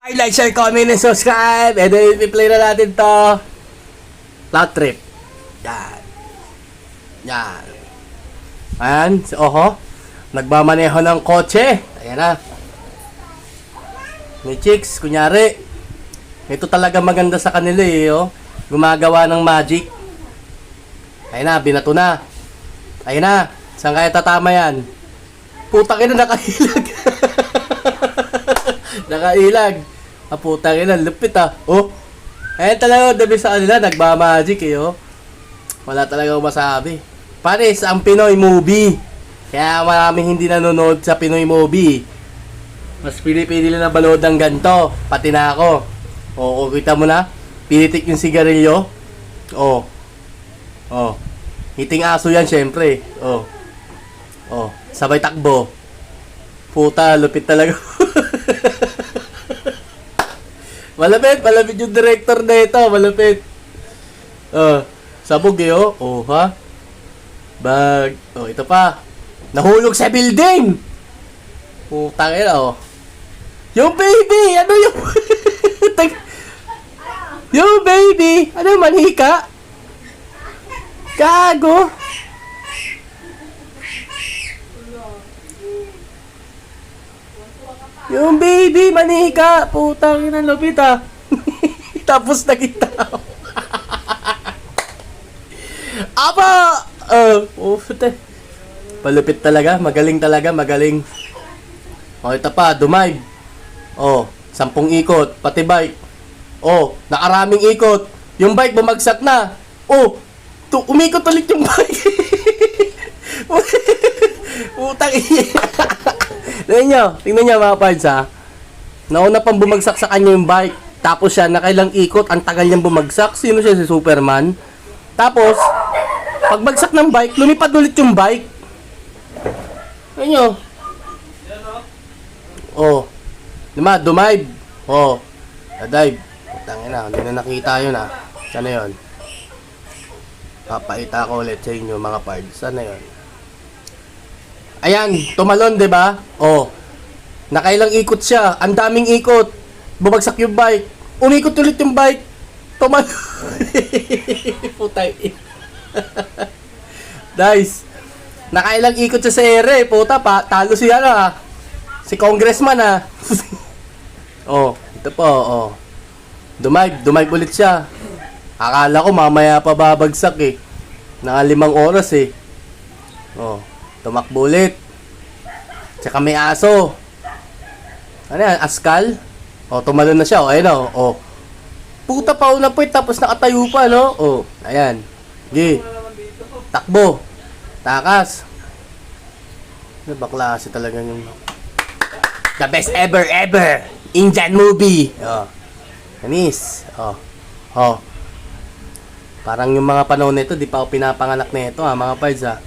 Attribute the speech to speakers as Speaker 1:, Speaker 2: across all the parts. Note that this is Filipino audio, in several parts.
Speaker 1: Like, share, comment, and subscribe. And then, i-play na natin to. Cloud Trip. Yan. Yan. Ayan, si Oho. Nagmamaneho ng kotse. Ayan na. May chicks, kunyari. Ito talaga maganda sa kanila eh, oh. Gumagawa ng magic. Ayan na, binato na. Ayan na. Saan kaya tatama yan? Putang ina, nakailag. Nakailag. Putang ina, lupit ah. Oh. Ayan talaga, dabi sa kanila, nagmamagic eh, oh. Wala talaga akong masabi. Pares, ang Pinoy movie. Kaya maraming hindi nanonood sa Pinoy movie. Mas pili-pili lang na balood ng ganito. Pati na ako. Oo, kita mo na. Pinitik yung sigarilyo. Oh. Oh. Hiting aso yan, syempre. Oh. Oh. Sabay takbo. Puta, lupit talaga. Malapit, malapit yung director na ito. Malapit. Sabog eh, oh. Oh, ha? Bag. Oh, ito pa. Nahulog sa building. Putang ina, oh. Yung baby! Ano yung... yung baby! Ano yung manhika? Gago! Yung baby, manhika! Putang ina, lupit ah. Tapos nakita ako. Apa! Palupit talaga, magaling talaga, magaling. Oh, ito pa, dumive. Oh, 10 ikot, pati bike. Oh, nakaraming ikot. Yung bike bumagsak na. Oh, umikot ulit yung bike. Putang ina. Tingnan nyo mga pards ha. Nauna pang bumagsak sa kanya yung bike. Tapos siya, nakailang ikot, ang tagal niyang bumagsak. Sino siya, si Superman? Tapos, pagbagsak ng bike, lumipad ulit yung bike. Tingnan nyo. Oh. Dumive. Oh. Dive. Tangin na, hindi na nakita yun ha. Sana yun? Papaita ko ulit sa inyo mga pards. Sana yun? Ayan, tumalon, 'di ba? Oh. Nakailang ikot siya, ang daming ikot. Bumagsak yung bike. Umikot ulit yung bike. Tumalon. Putay. Nice. Nakailang ikot siya sa ere, puta pa, talo siya na. Si congressman ah. Oh, ito po, oh. Dumive ulit siya. Akala ko mamaya pa babagsak eh. Naka 5 oras eh. Oh. Tumakbo ulit. Tsaka may aso. Ano yan? Askal? O, tumalon na siya. O, ayun o. O. Puta pa una po tapos nakatayo pa, no? O, ayan. Gi. Takbo. Takas. Ano ba klase talaga yung... The best ever. Indian movie. O. Anis. O. O. Parang yung mga panahon nito, di pa ako pinapanganak na ito, ha, mga pards, ha.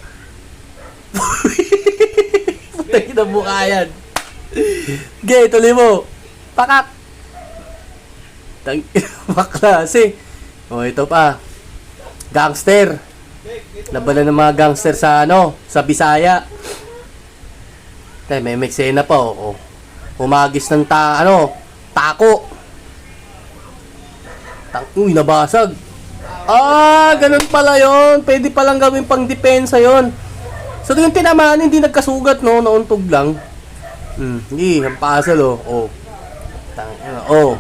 Speaker 1: Putang ina mukha yan. Gay, tuloy mo. Pakak. Tang maklase. O, ito pa. Gangster. Labanan ng mga gangster sa ano, sa Bisaya. May eksena pa, oh. Humagis ng tako. Uy, nabasag. Ah, ganun pala yon. Pwede palang gawin pang depensa yon. So, yung tinamaan, hindi nagkasugat, no? Nauntog lang. Hindi, ang pasal, oh. Oh. Oh.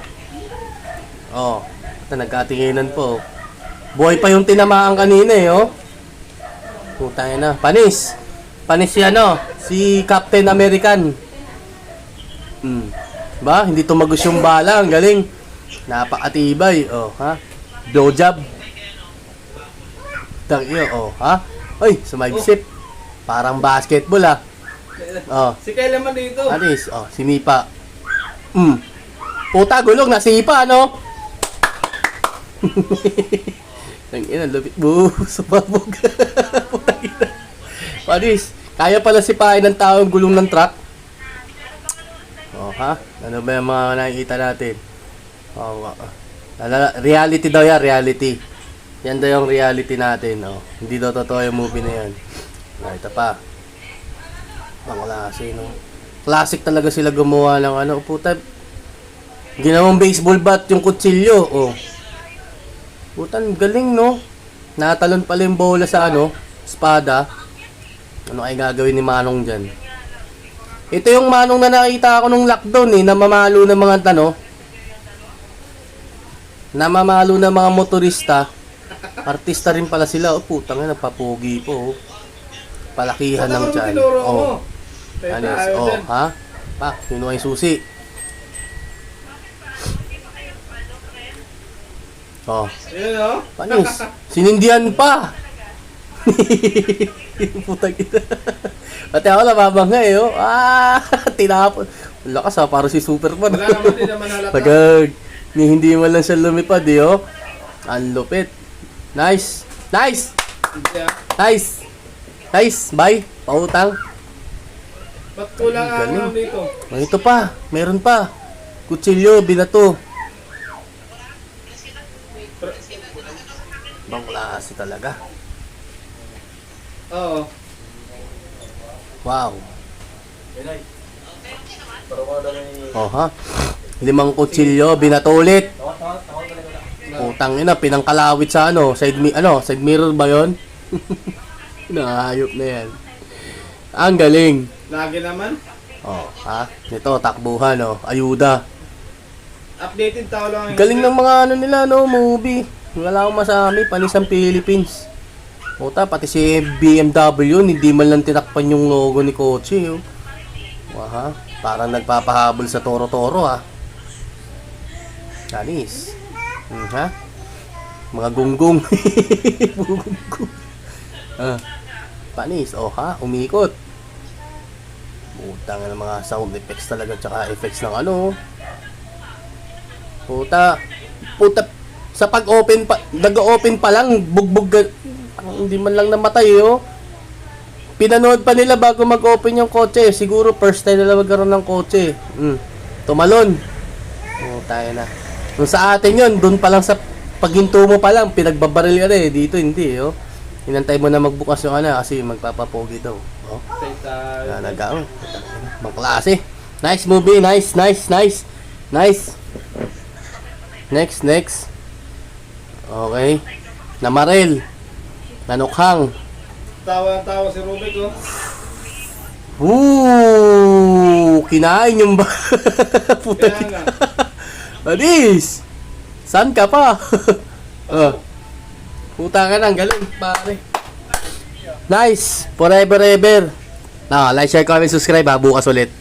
Speaker 1: Oh. Ito, nagkatinginan po. Buhay pa yung tinamaan kanina, eh, oh. Putang ina. Panis. Panis yan, oh. Si Captain American. Ba? Hindi tumagos yung bala. Ang galing. Napakatibay. Oh, ha? Blowjob. Tangyo, oh, ha? Ay, sumagsip. Parang basketball, ah. Oh.
Speaker 2: Si Kyle naman dito.
Speaker 1: Anis, oh, sinipa. Puta, gulong, nasipa, ano? Tangina, lupit. Sumabog. Puta ina. Anis, kaya pala sipain ng tao yung gulong ng truck. Oh, ha? Ano ba yung mga nakikita natin? Oh, reality daw yan, reality. Yan daw yung reality natin, oh. Hindi daw totoo yung movie na yan. Ito pa. Ang klase, no? Classic talaga sila gumawa ng ano. Puta, Ginawang baseball bat yung kutsilyo. Oh. Putan, galing no. Natalon pala yung bola sa ano, espada. Ano ay gagawin ni Manong dyan? Ito yung Manong na nakita ako nung lockdown eh, namamalo ng mga tano. Namamalo ng mga motorista. Artista rin pala sila. Oh, putang ina, papugi po. Oh. Palakihan ng tiyan. Oh. Anis, oh, ha? Pak, yun ay susi. Oh. Panis. Sinindihan pa. Putang ina. Pati ako nababangga eh, oh. Ah, tinapon. Lakas ha, parang si Superman.
Speaker 2: Wala naman din naman halata.
Speaker 1: Pagag, hindi man lang siya lumipad eh, oh. Ang lupit. Nice. Nice. Nice. Nice. Bye. Pautang.
Speaker 2: Ba't kulang ang
Speaker 1: Galing.
Speaker 2: ulam dito?
Speaker 1: Ito pa. Meron pa. Kutsilyo, binato. Bang klase talaga.
Speaker 2: Oo.
Speaker 1: Wow. Oh ha. 5 kutsilyo, binato ulit. Putang ina, pinangkalawit sa ano, side mirror ba 'yon? Nakayop na 'yan. Ang galing.
Speaker 2: Lagi naman.
Speaker 1: Oh, ha? Ito takbuhan oh, ayuda.
Speaker 2: Updated tao lang.
Speaker 1: Galing ng mga ano nila no, movie. Wala akong masabi, panis ang Philippines. Puta, pati si BMW, hindi man lang tinakpan yung logo ni kotse, oh. Wah, parang nagpapahabol sa toro-toro, ha. Anis. Ha? Mga gunggong. Gunggong. Panis, oh ha, umikot. Putang ng mga sound effects talaga, tsaka effects ng ano. Puta, sa pag-open pa, nag-open pa lang, bugbog, hindi man lang namatay, oh. Pinanood pa nila bago mag-open yung kotse. Siguro first time nila magkaroon ng kotse. Tumalon. Oh, tayo na. Kung sa atin yun, dun pa lang sa paghinto mo pa lang, pinagbabaril ka na eh. Dito hindi, oh. Hinantay mo na magbukas yung ano kasi magpapapogi daw. Oh. Nagaw. Mang klase. Nice movie, nice. Next. Okay. Namarel. Nanukhang.
Speaker 2: Tawa si Rubik, oh.
Speaker 1: Kinain yung ba? Puta.
Speaker 2: Kaya nga.
Speaker 1: Adis. Saan ka pa? Puta ka nang galing, pare. Nice. Forever ever. Like, share, comment, subscribe ha. Bukas ulit.